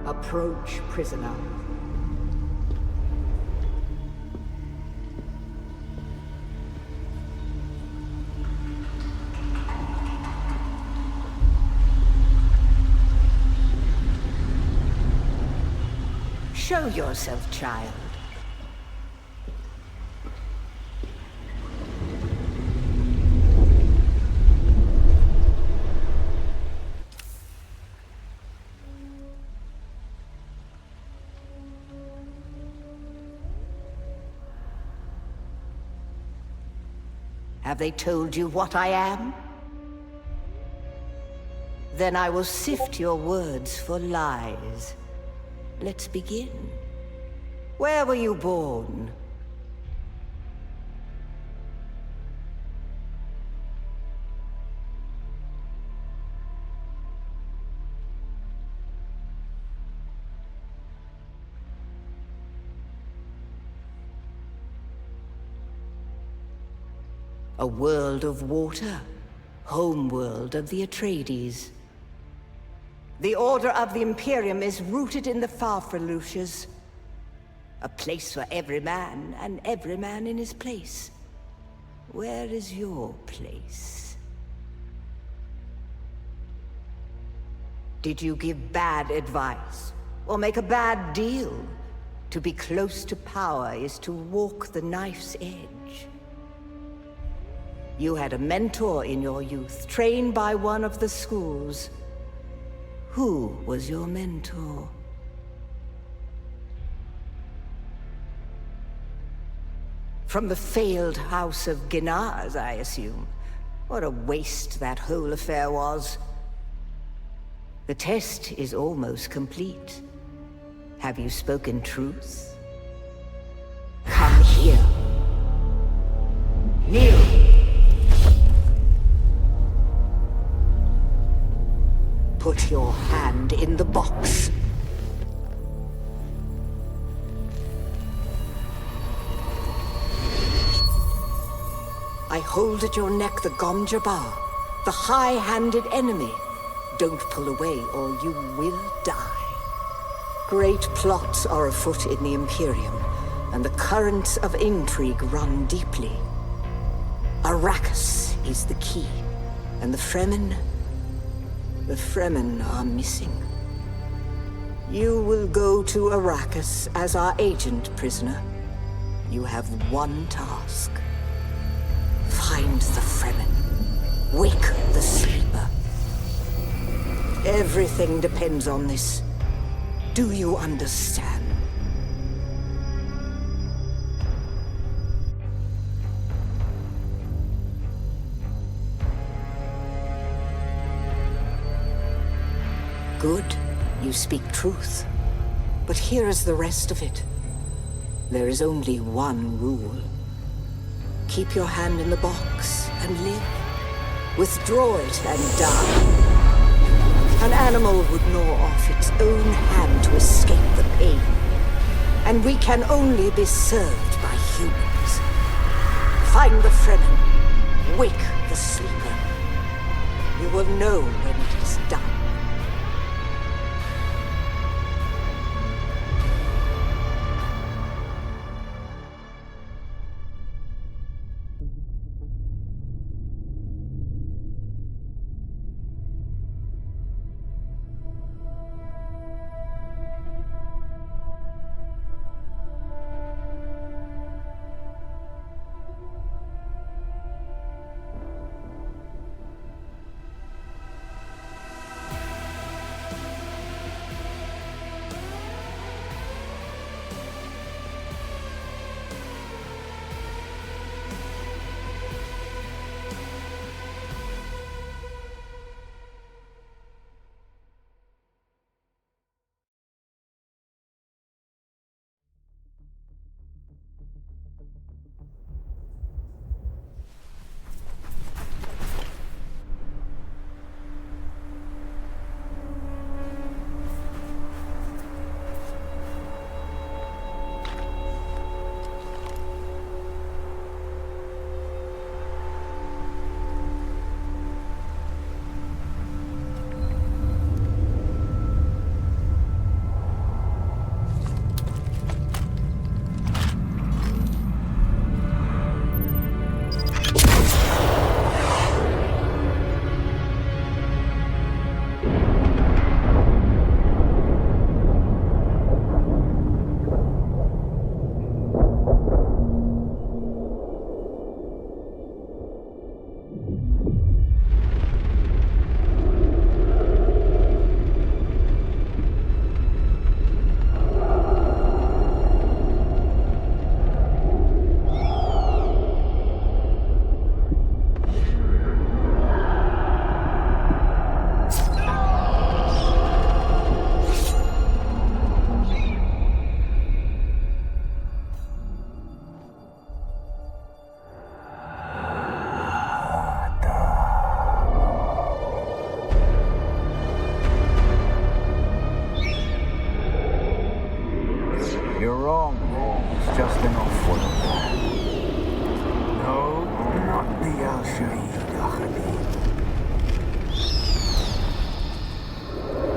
Approach, prisoner. Show yourself, child. Have they told you what I am? Then I will sift your words for lies. Let's begin. Where were you born? A world of water, homeworld of the Atreides. The Order of the Imperium is rooted in the Farfaluches. A place for every man, and every man in his place. Where is your place? Did you give bad advice, or make a bad deal? To be close to power is to walk the knife's edge. You had a mentor in your youth, trained by one of the schools. Who was your mentor? From the failed house of Ginaz, I assume. What a waste that whole affair was. The test is almost complete. Have you spoken truth? Come here. Kneel. Put your hand in the box. I hold at your neck the Gom Jabbar, the high-handed enemy. Don't pull away or you will die. Great plots are afoot in the Imperium, and the currents of intrigue run deeply. Arrakis is the key, and the Fremen are missing. You will go to Arrakis as our agent, prisoner. You have one task. Find the Fremen. Wake the sleeper. Everything depends on this. Do you understand? Good. You speak truth. But here is the rest of it. There is only one rule. Keep your hand in the box and live. Withdraw it and die. An animal would gnaw off its own hand to escape the pain. And we can only be served by humans. Find the Fremen. Wake the sleeper. You will know when it is done. wrong. It's just an off-worlder. No, not the Al-Shaheed Ahadi.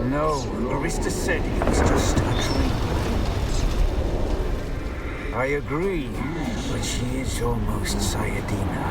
No, Arista said he was just a dream. I agree, but she is almost Sayadina.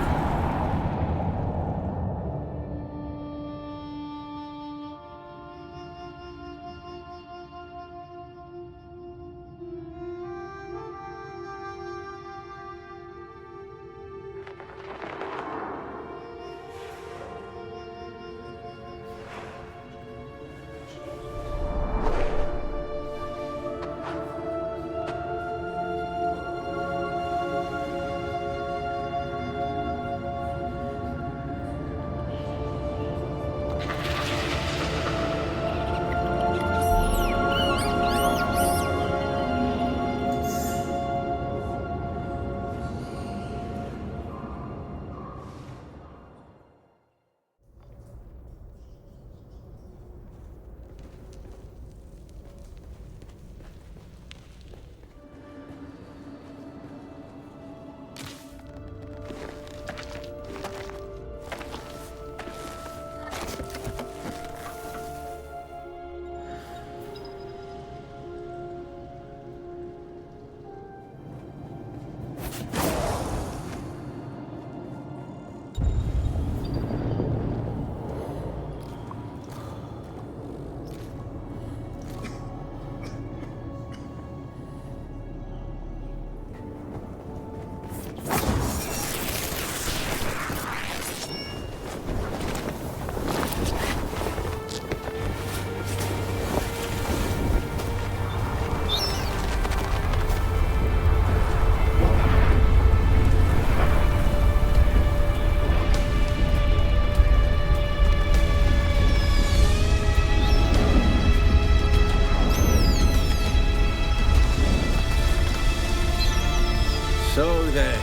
So then,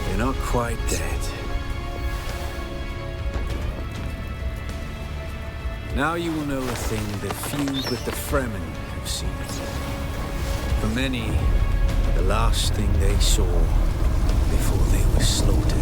you're not quite dead. Now you will know a thing that few but the Fremen have seen. For many, the last thing they saw before they were slaughtered.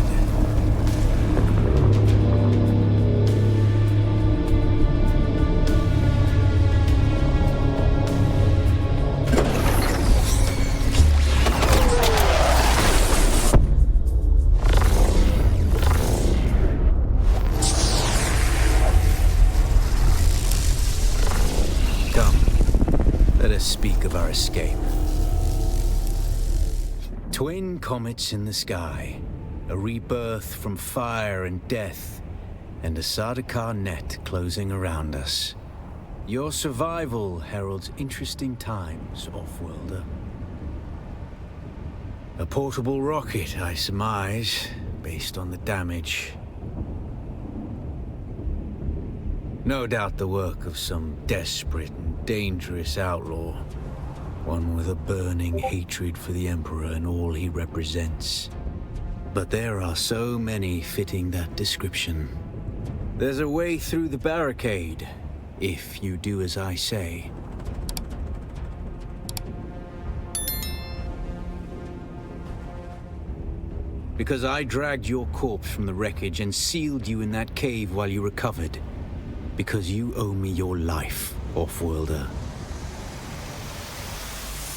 Speak of our escape. Twin comets in the sky, a rebirth from fire and death, and a Sardaukar net closing around us. Your survival heralds interesting times, off-worlder. A portable rocket, I surmise, based on the damage. No doubt the work of some desperate and dangerous outlaw. One with a burning hatred for the Emperor and all he represents. But there are so many fitting that description. There's a way through the barricade, if you do as I say. Because I dragged your corpse from the wreckage and sealed you in that cave while you recovered. Because you owe me your life, off-worlder.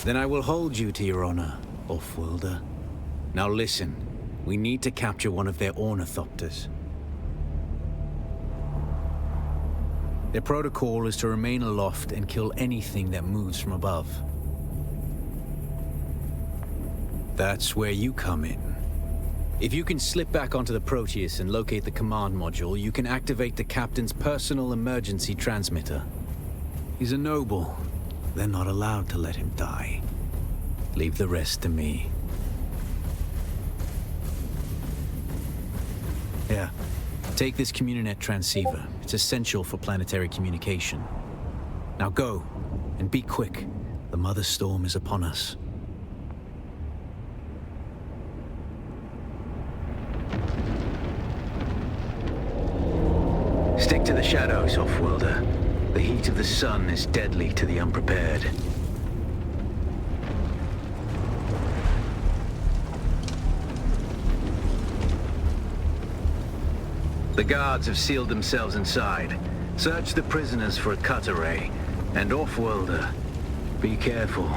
Then I will hold you to your honor, off-worlder. Now listen, we need to capture one of their ornithopters. Their protocol is to remain aloft and kill anything that moves from above. That's where you come in. If you can slip back onto the Proteus and locate the command module, you can activate the captain's personal emergency transmitter. He's a noble. They're not allowed to let him die. Leave the rest to me. Yeah. Take this Communinet transceiver. It's essential for planetary communication. Now go, and be quick. The Mother Storm is upon us. Stick to the shadows, off-worlder. The heat of the sun is deadly to the unprepared. The guards have sealed themselves inside. Search the prisoners for a cut array. And Off-Worlder, be careful.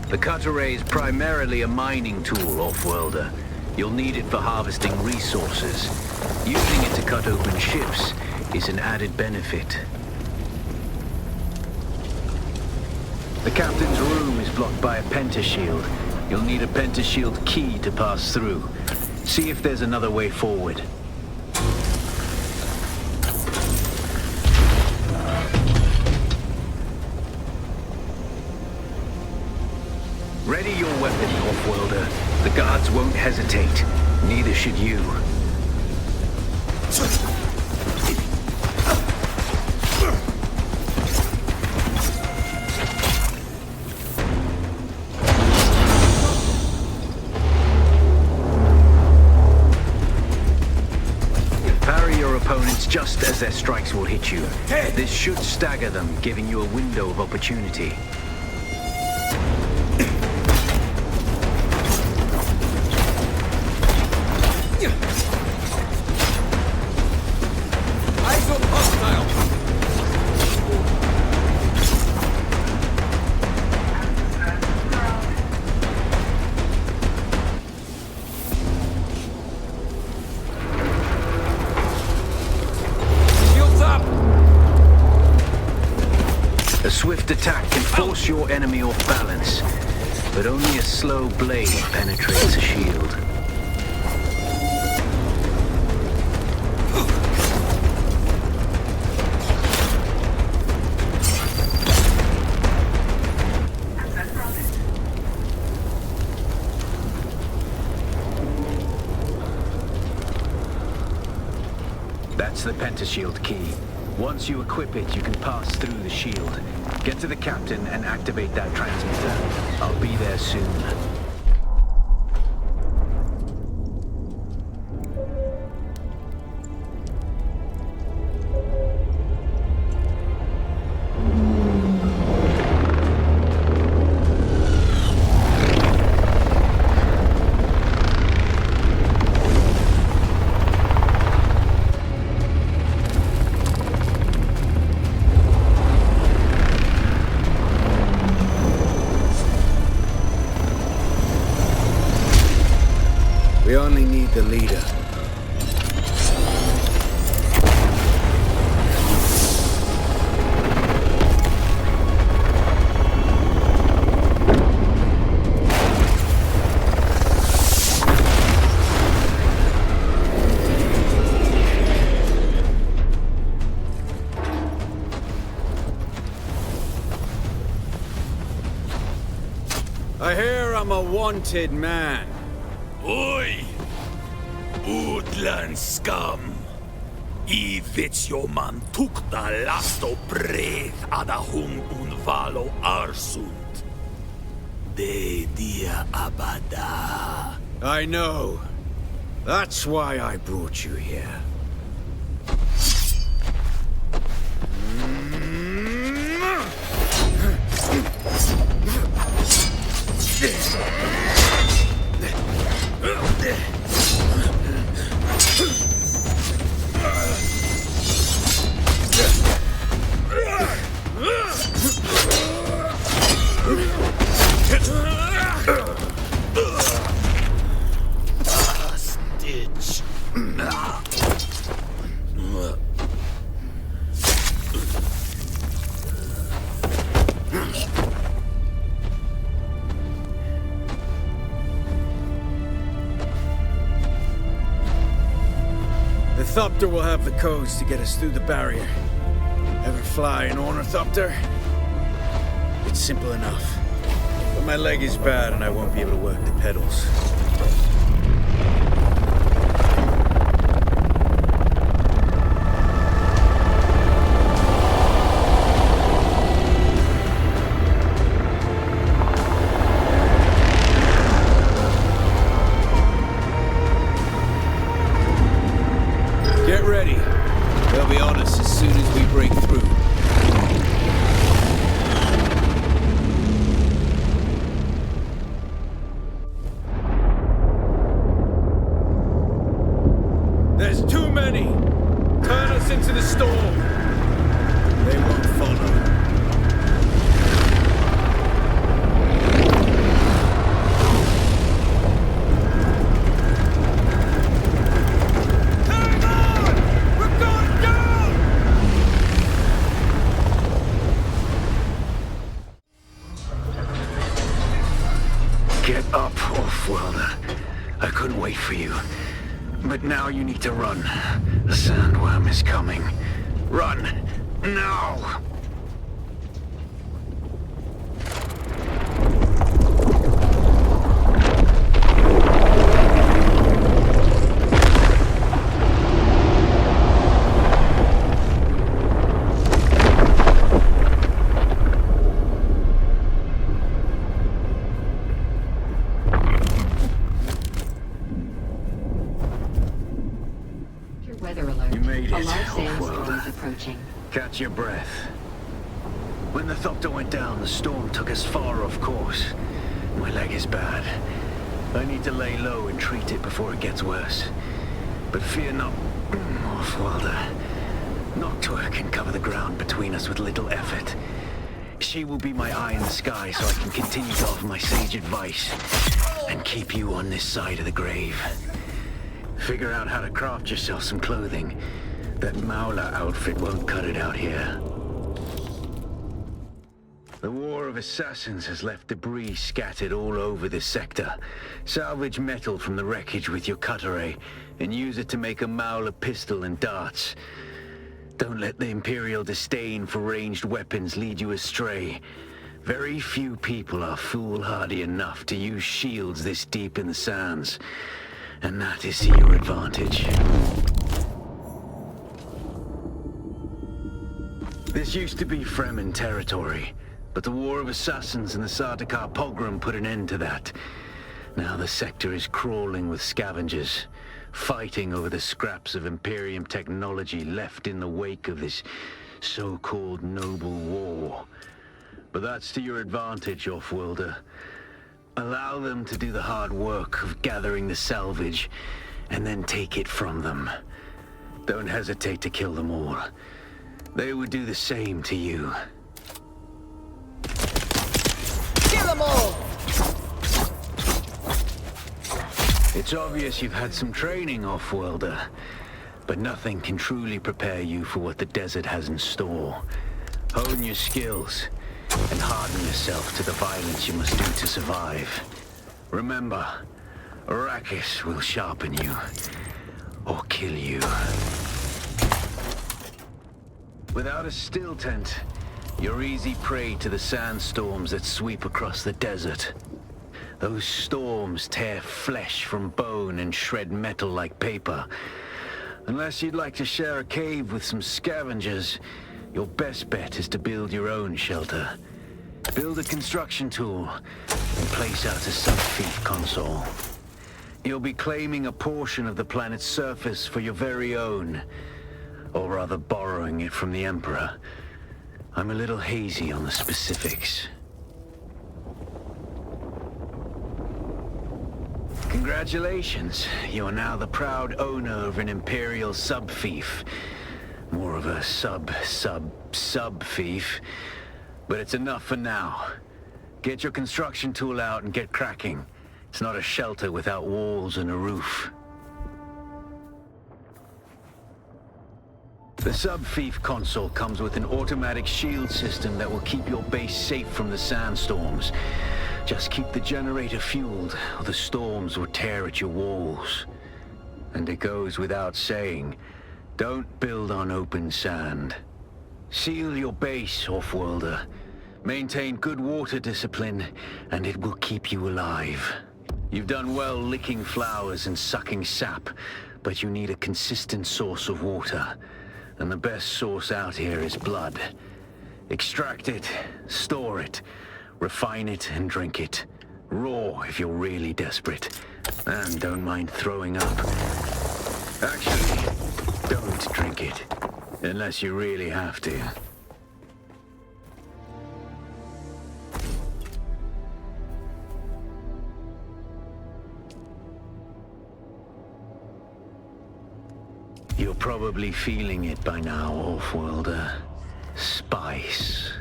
The cut array is primarily a mining tool, Off-Worlder. You'll need it for harvesting resources. Using it to cut open ships is an added benefit. The captain's room is blocked by a pentashield. You'll need a pentashield key to pass through. See if there's another way forward. Ready your weapon, Off-Worlder. The guards won't hesitate. Neither should you. Parry your opponents just as their strikes will hit you. This should stagger them, giving you a window of opportunity. A swift attack can force your enemy off balance, but only a slow blade penetrates a shield. That's the pentashield key. Once you equip it, you can pass through the shield. Get to the captain and activate that transmitter. I'll be there soon. We only need the leader. I hear I'm a wanted man. Oi! Utland scum! I vits jo man tukta lasto breath ada hung un valo arsund. De dia abada. I know. That's why I brought you here. Stitch. The Thopter will have the codes to get us through the barrier. Ever fly an Ornithopter? It's simple enough. But my leg is bad and I won't be able to work the pedals. Get ready. They'll be on us as soon as we break through. There's too many! Turn us into the storm! They won't follow. Hang on! We're going down! Get up, Off-Worlder. I couldn't wait for you. But now you need to run. The sandworm is coming. Run! Now! Weather alert. You made it. A large Oh, sandstorm well. is approaching. Catch your breath. When the Thopter went down, the storm took us far off course. My leg is bad. I need to lay low and treat it before it gets worse. But fear not, Off-Worlder. Noctua can cover the ground between us with little effort. She will be my eye in the sky so I can continue to offer my sage advice and keep you on this side of the grave. Figure out how to craft yourself some clothing. That Maula outfit won't cut it out here. The War of Assassins has left debris scattered all over this sector. Salvage metal from the wreckage with your cutter and use it to make a Maula pistol and darts. Don't let the Imperial disdain for ranged weapons lead you astray. Very few people are foolhardy enough to use shields this deep in the sands. And that is to your advantage. This used to be Fremen territory, but the War of Assassins and the Sardaukar pogrom put an end to that. Now the sector is crawling with scavengers, fighting over the scraps of Imperium technology left in the wake of this so-called noble war. But that's to your advantage, Off-Worlder. Allow them to do the hard work of gathering the salvage, and then take it from them. Don't hesitate to kill them all. They would do the same to you. Kill them all! It's obvious you've had some training, Off-Worlder, but nothing can truly prepare you for what the desert has in store. Hone your skills, and harden yourself to the violence you must do to survive. Remember, Arrakis will sharpen you, or kill you. Without a still tent, you're easy prey to the sandstorms that sweep across the desert. Those storms tear flesh from bone and shred metal like paper. Unless you'd like to share a cave with some scavengers, your best bet is to build your own shelter. Build a construction tool and place out a sub-thief console. You'll be claiming a portion of the planet's surface for your very own, or rather borrowing it from the Emperor. I'm a little hazy on the specifics. Congratulations, you're now the proud owner of an Imperial sub-thief. More of a sub-thief. But it's enough for now. Get your construction tool out and get cracking. It's not a shelter without walls and a roof. The sub-thief console comes with an automatic shield system that will keep your base safe from the sandstorms. Just keep the generator fueled, or the storms will tear at your walls. And it goes without saying, don't build on open sand. Seal your base, Off-Worlder. Maintain good water discipline, and it will keep you alive. You've done well licking flowers and sucking sap, but you need a consistent source of water. And the best source out here is blood. Extract it, store it, refine it, and drink it. Raw if you're really desperate. And don't mind throwing up. Actually, don't drink it. Unless you really have to. You're probably feeling it by now, Offworlder. Spice.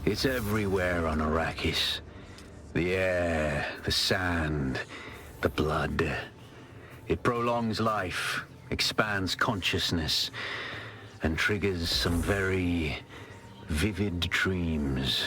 It's everywhere on Arrakis. The air, the sand, the blood. It prolongs life, expands consciousness, and triggers some very vivid dreams.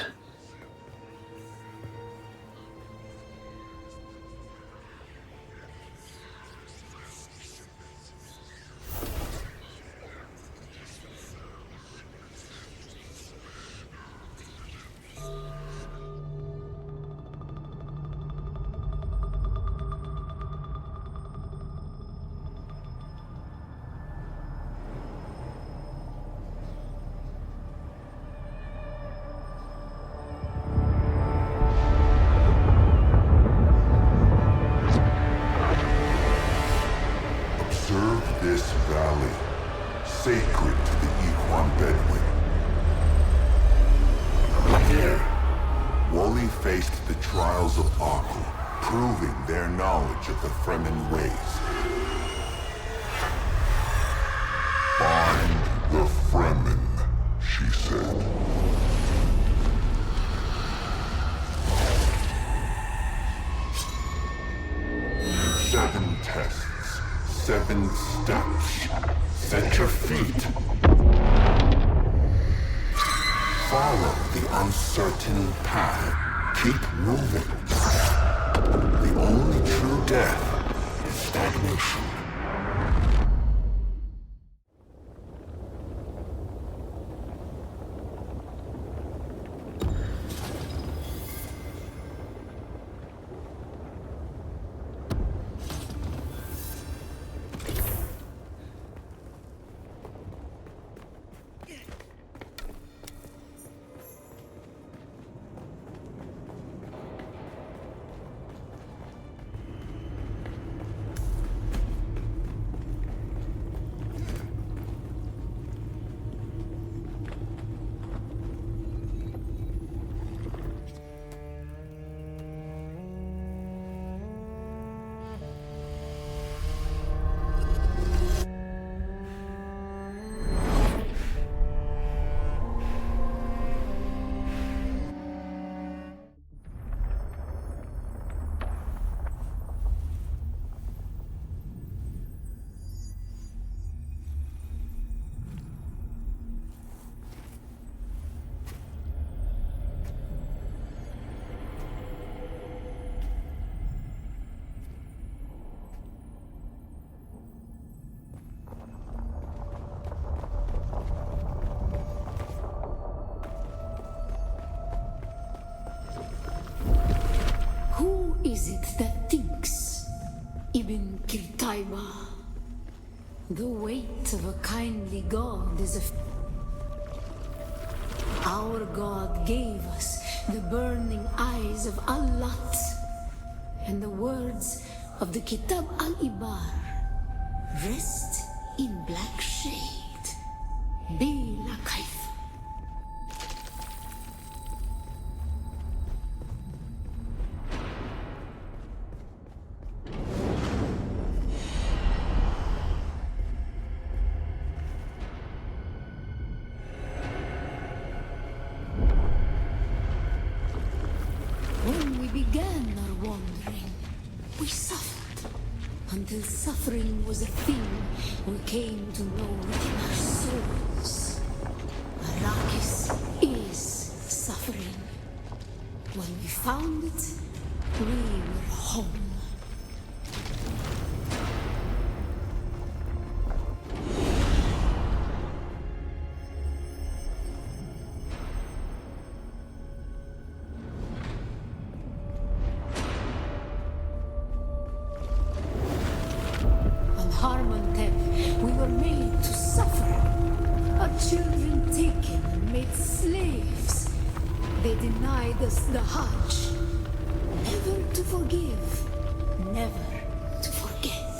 Observe this valley, sacred to the Ikhwan Bedouin. Here, Woli faced the trials of Aku, proving their knowledge of the Fremen ways. Find the Fremen, she said. Seven tests, 7 steps. Set your feet. Follow the uncertain path. Keep moving. The only true death is stagnation. Who is it that thinks? Ibn Kirtaiba. The weight of a kindly god is Our god gave us the burning eyes of Allat and the words of the Kitab al-Ibar. Rest in black shade. Bila Kaif. When we began our wandering, we suffered. Until suffering was a thing we came to know within our souls. Arrakis is suffering. When we found it, we were home. Harmontep, we were made to suffer. Our children taken and made slaves. They denied us the Hajj. Never to forgive, never to forget.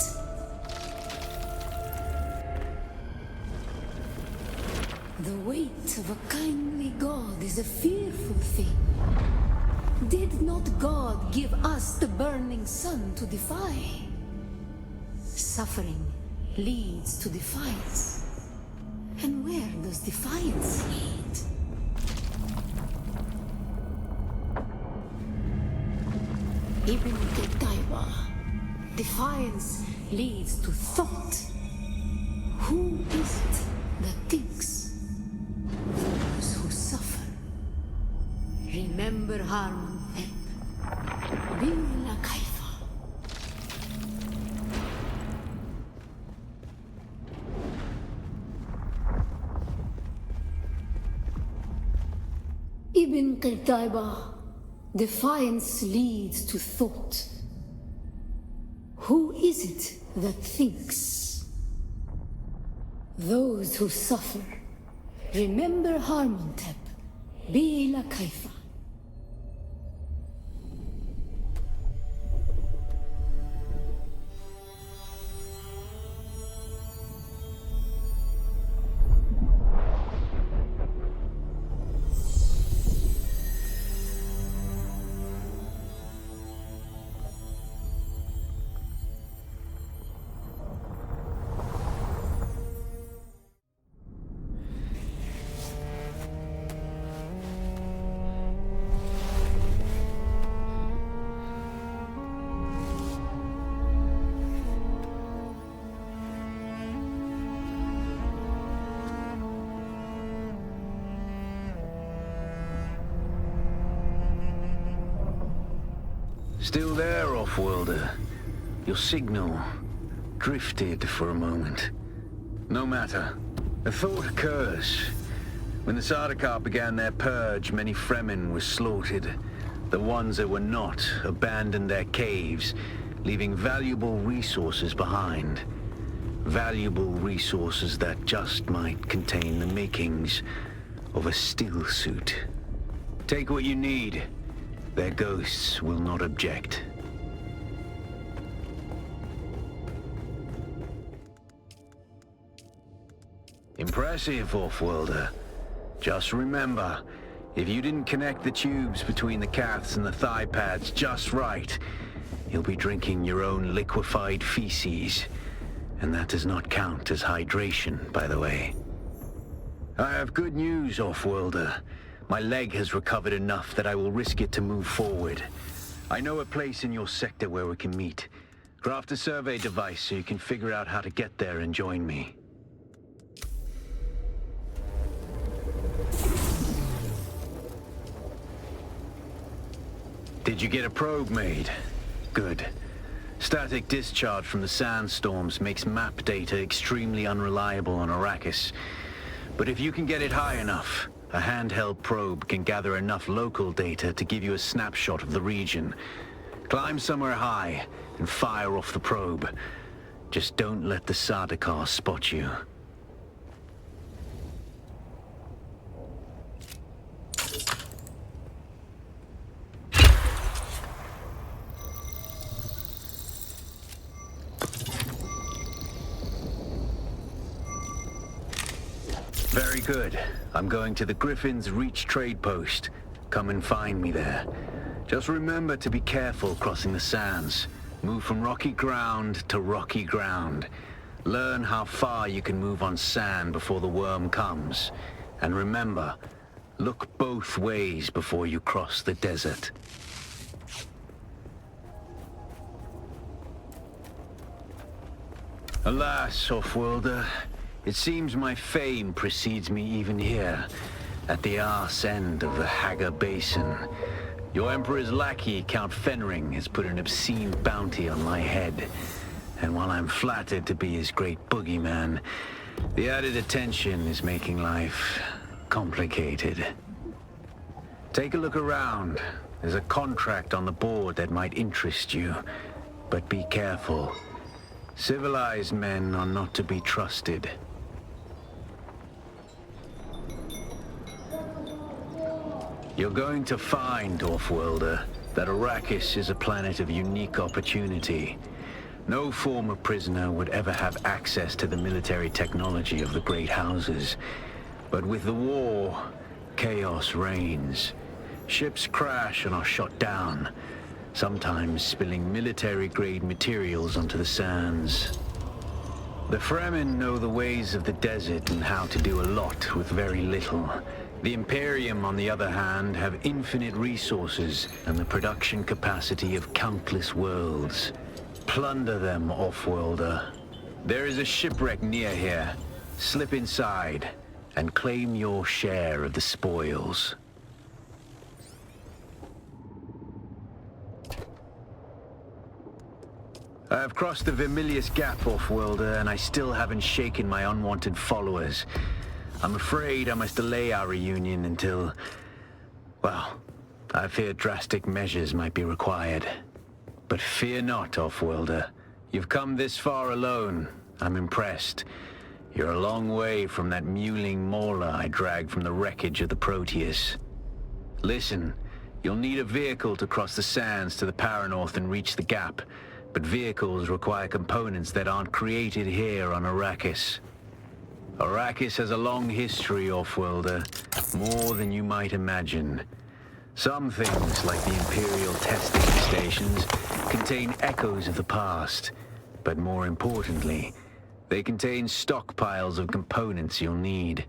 The weight of a kindly God is a fearful thing. Did not God give us the burning sun to defy? Suffering leads to defiance. And where does defiance lead? Ibn Qutayba. Defiance leads to thought. Who is it that thinks? Those who suffer. Remember Harmon Pep. Bila Kaifa. Ibn Qutayba. Defiance leads to thought. Who is it that thinks? Those who suffer. Remember Harmontep. Bila Kaifa. Still there, off-worlder? Your signal drifted for a moment. No matter. A thought occurs. When the Sardaukar began their purge, many Fremen were slaughtered. The ones that were not abandoned their caves, leaving valuable resources behind. Valuable resources that just might contain the makings of a still suit. Take what you need. Their ghosts will not object. Impressive, off-worlder. Just remember, if you didn't connect the tubes between the caths and the thigh pads just right, you'll be drinking your own liquefied feces. And that does not count as hydration, by the way. I have good news, off-worlder. My leg has recovered enough that I will risk it to move forward. I know a place in your sector where we can meet. Craft a survey device so you can figure out how to get there and join me. Did you get a probe made? Good. Static discharge from the sandstorms makes map data extremely unreliable on Arrakis. But if you can get it high enough, a handheld probe can gather enough local data to give you a snapshot of the region. Climb somewhere high and fire off the probe. Just don't let the Sardaukar spot you. Very good. I'm going to the Griffin's Reach trade post. Come and find me there. Just remember to be careful crossing the sands. Move from rocky ground to rocky ground. Learn how far you can move on sand before the worm comes. And remember, look both ways before you cross the desert. Alas, off-worlder. It seems my fame precedes me even here, at the arse end of the Haga Basin. Your Emperor's lackey, Count Fenring, has put an obscene bounty on my head. And while I'm flattered to be his great boogeyman, the added attention is making life complicated. Take a look around. There's a contract on the board that might interest you, but be careful. Civilized men are not to be trusted. You're going to find, off-worlder, that Arrakis is a planet of unique opportunity. No former prisoner would ever have access to the military technology of the great houses. But with the war, chaos reigns. Ships crash and are shot down, sometimes spilling military-grade materials onto the sands. The Fremen know the ways of the desert and how to do a lot with very little. The Imperium, on the other hand, have infinite resources and the production capacity of countless worlds. Plunder them, off-worlder. There is a shipwreck near here. Slip inside and claim your share of the spoils. I have crossed the Vermilius Gap, off-worlder, and I still haven't shaken my unwanted followers. I'm afraid I must delay our reunion until... well, I fear drastic measures might be required. But fear not, off-worlder. You've come this far alone. I'm impressed. You're a long way from that mewling mauler I dragged from the wreckage of the Proteus. Listen, you'll need a vehicle to cross the sands to the Paranorth and reach the Gap. But vehicles require components that aren't created here on Arrakis. Arrakis has a long history, off-worlder, more than you might imagine. Some things, like the Imperial testing stations, contain echoes of the past. But more importantly, they contain stockpiles of components you'll need.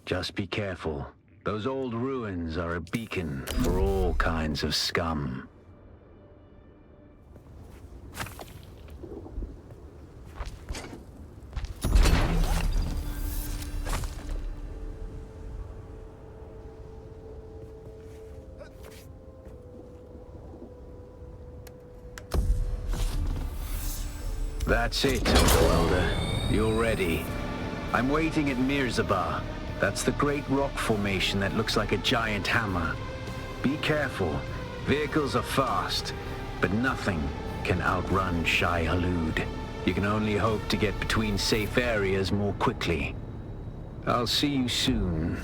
Just be careful. Those old ruins are a beacon for all kinds of scum. That's it, Welder. You're ready. I'm waiting at Mirzabah. That's the great rock formation that looks like a giant hammer. Be careful. Vehicles are fast, but nothing can outrun Shai Hulud. You can only hope to get between safe areas more quickly. I'll see you soon.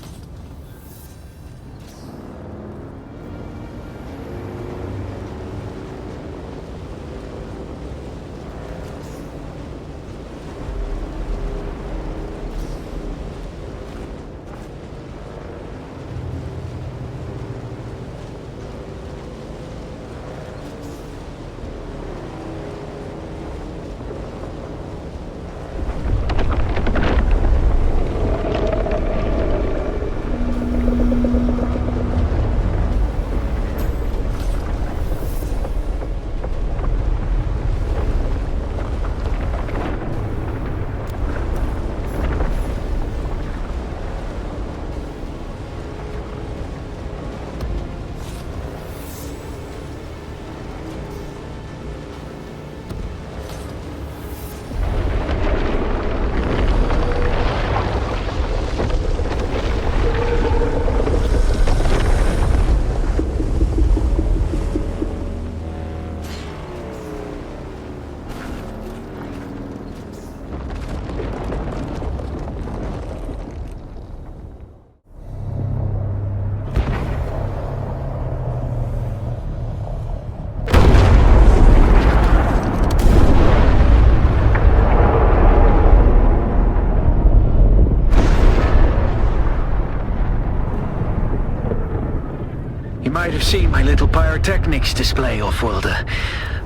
Might have seen my little pyrotechnics display, off-worlder.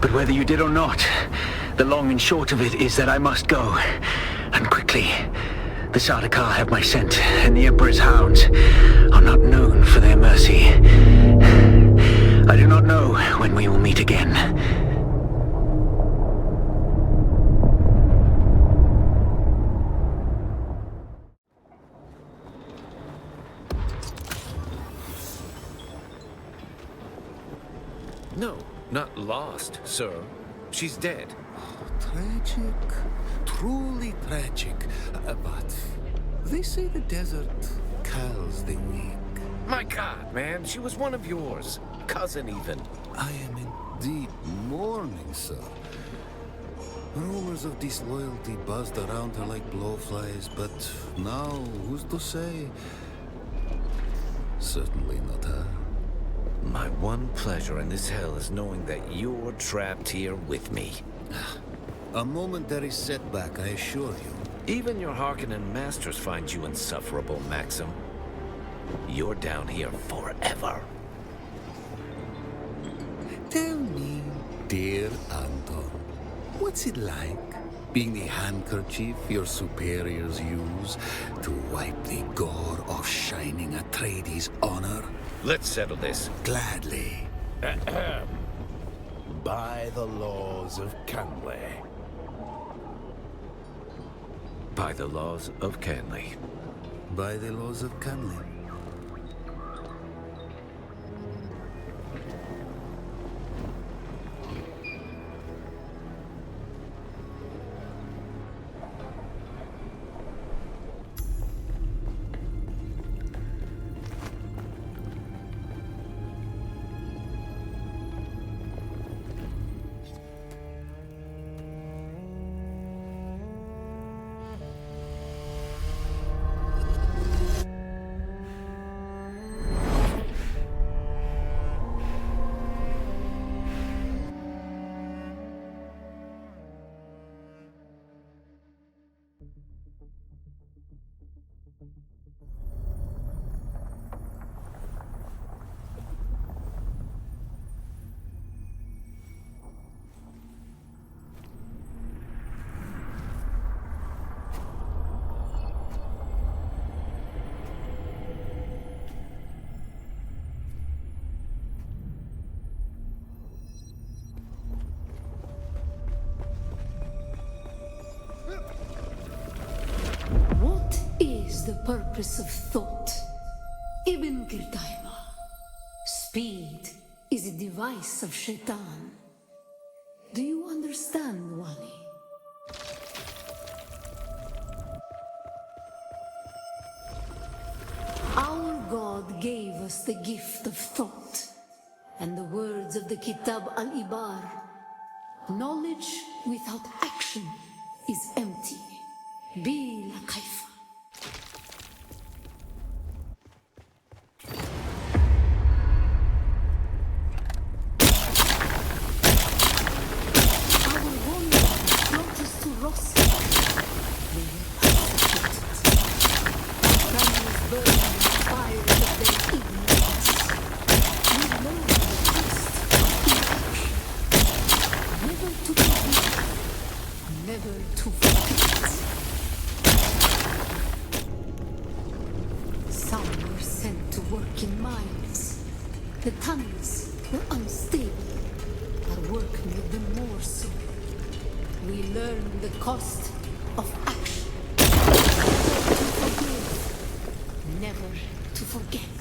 But whether you did or not, the long and short of it is that I must go. And quickly. The Sardaukar have my scent, and the Emperor's hounds are not known for their mercy. I do not know when we will meet again. No, not lost, sir. She's dead. Tragic. Truly tragic. But they say the desert kills the weak. My God, man, she was one of yours. Cousin, even. I am indeed mourning, sir. Rumors of disloyalty buzzed around her like blowflies, but now, who's to say? Certainly not her. My one pleasure in this hell is knowing that you're trapped here with me. A momentary setback, I assure you. Even your Harkonnen masters find you insufferable, Maxim. You're down here forever. Tell me, dear Anton, what's it like? being the handkerchief your superiors use to wipe the gore off Shining Atreides' honor? Let's settle this. Gladly. By the laws of Canley. By the laws of Canley. By the laws of Canley. What is the purpose of thought? Ibn Qirtaiba. Speed is a device of Shaitan. Do you understand, Wali? Our God gave us the gift of thought, and the words of the Kitab al-Ibar. Knowledge without action is empty. Bila kaifa. Our wonder brought us to Rossi. We were persecuted. Our families burned in the fire of their ignorance. We learned the cost of inaction. Never to forgive, never to forget. Some were sent to work in mines. The tunnels were unstable. Our work made them more so. We learned the cost of action. Never to forgive, never to forget.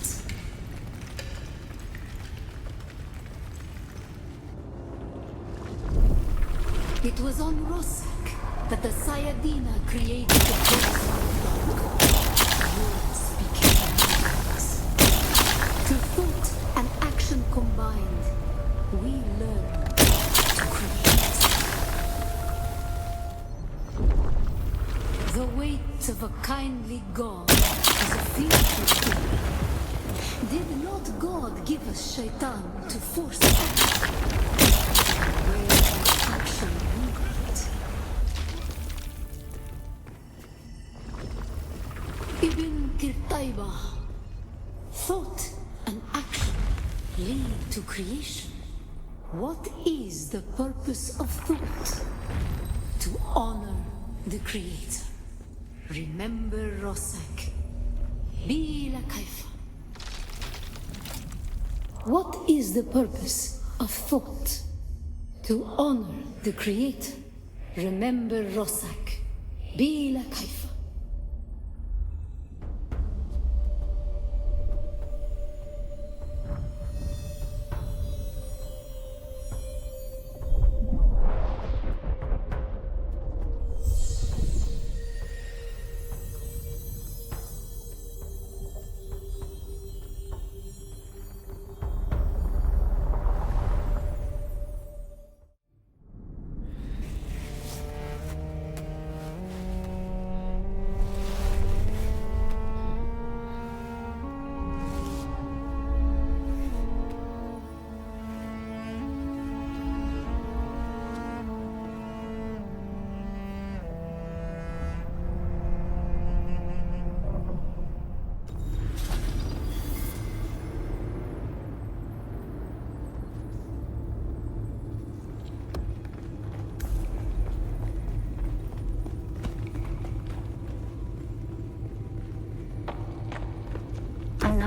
It was on Rosak that the Sayadina created the first dog. Words became words. Through thought and action combined, we learned to create. The weight of a kindly God is a fearful thing. Did not God give us Shaitan to force action? Where action moved. Ibn Qirtaiba. Thought and action lead to creation. What is the purpose of thought? To honor the Creator. Remember Rosak. Bila kaifa. What is the purpose of thought? To honor the Creator. Remember Rosak. Bila kaifa.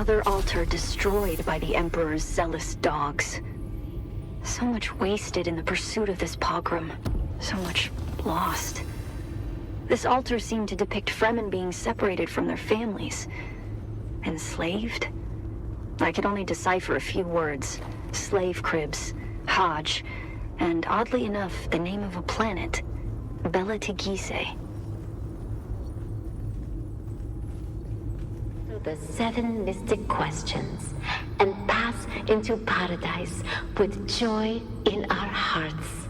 Another altar destroyed by the Emperor's zealous dogs. So much wasted in the pursuit of this pogrom. So much lost. This altar seemed to depict Fremen being separated from their families. Enslaved? I could only decipher a few words. Slave cribs, Hajj, and oddly enough, the name of a planet. Bela Tigise. The 7 mystic questions and pass into paradise with joy in our hearts.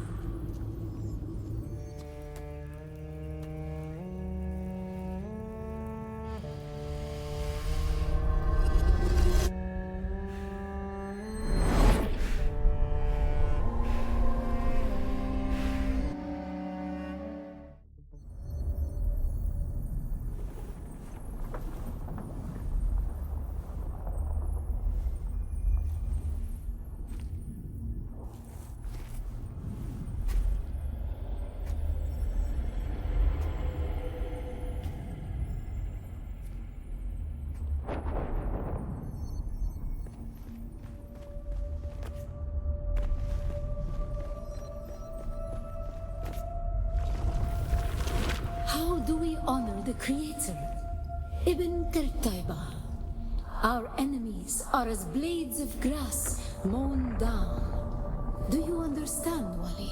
How do we honor the Creator? Ibn Qurtayba. Our enemies are as blades of grass mown down. Do you understand, Wali?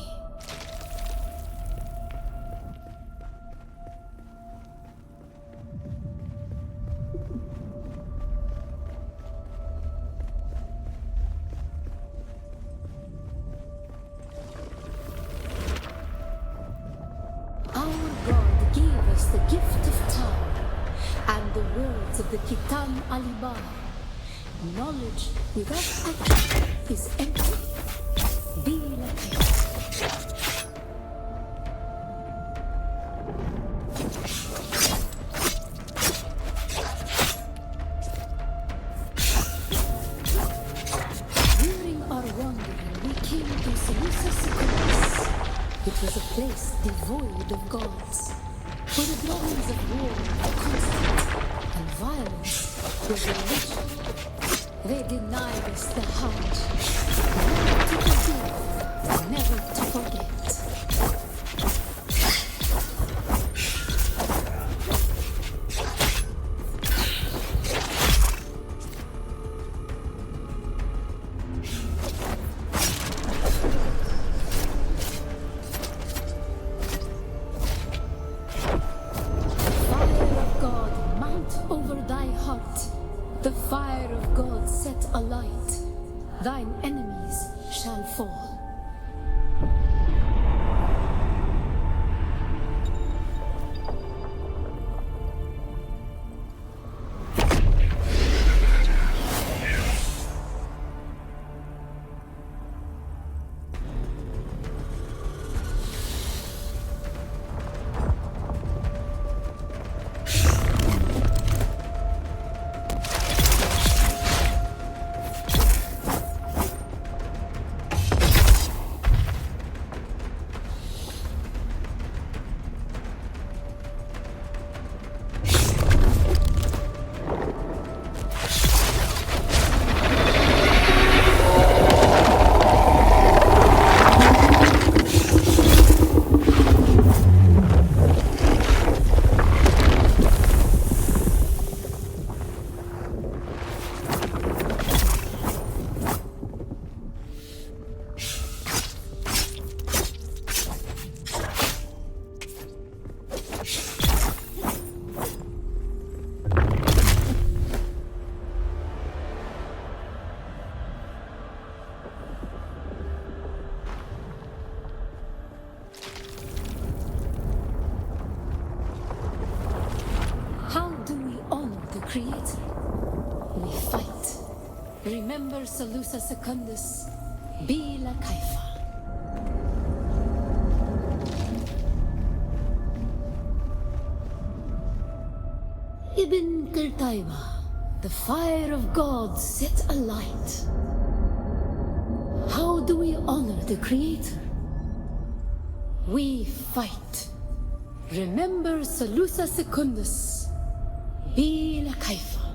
The gift of time and the words of the Kitab Alibar. Knowledge without action is empty. Be like it. During our wandering, we came to Seleucus Secundus. It was a place devoid of gods, where the dwellings of war were constant and violence was a religion. They denied us the Hajj, never to forgive, never to forget. The fire of God set alight, thine enemies shall fall. Creator, we fight. Remember Seleucus Secundus, Bila Kaifa. Ibn Qurtayba, the fire of God set alight. How do we honor the Creator? We fight. Remember Seleucus Secundus, Bila Kaifa.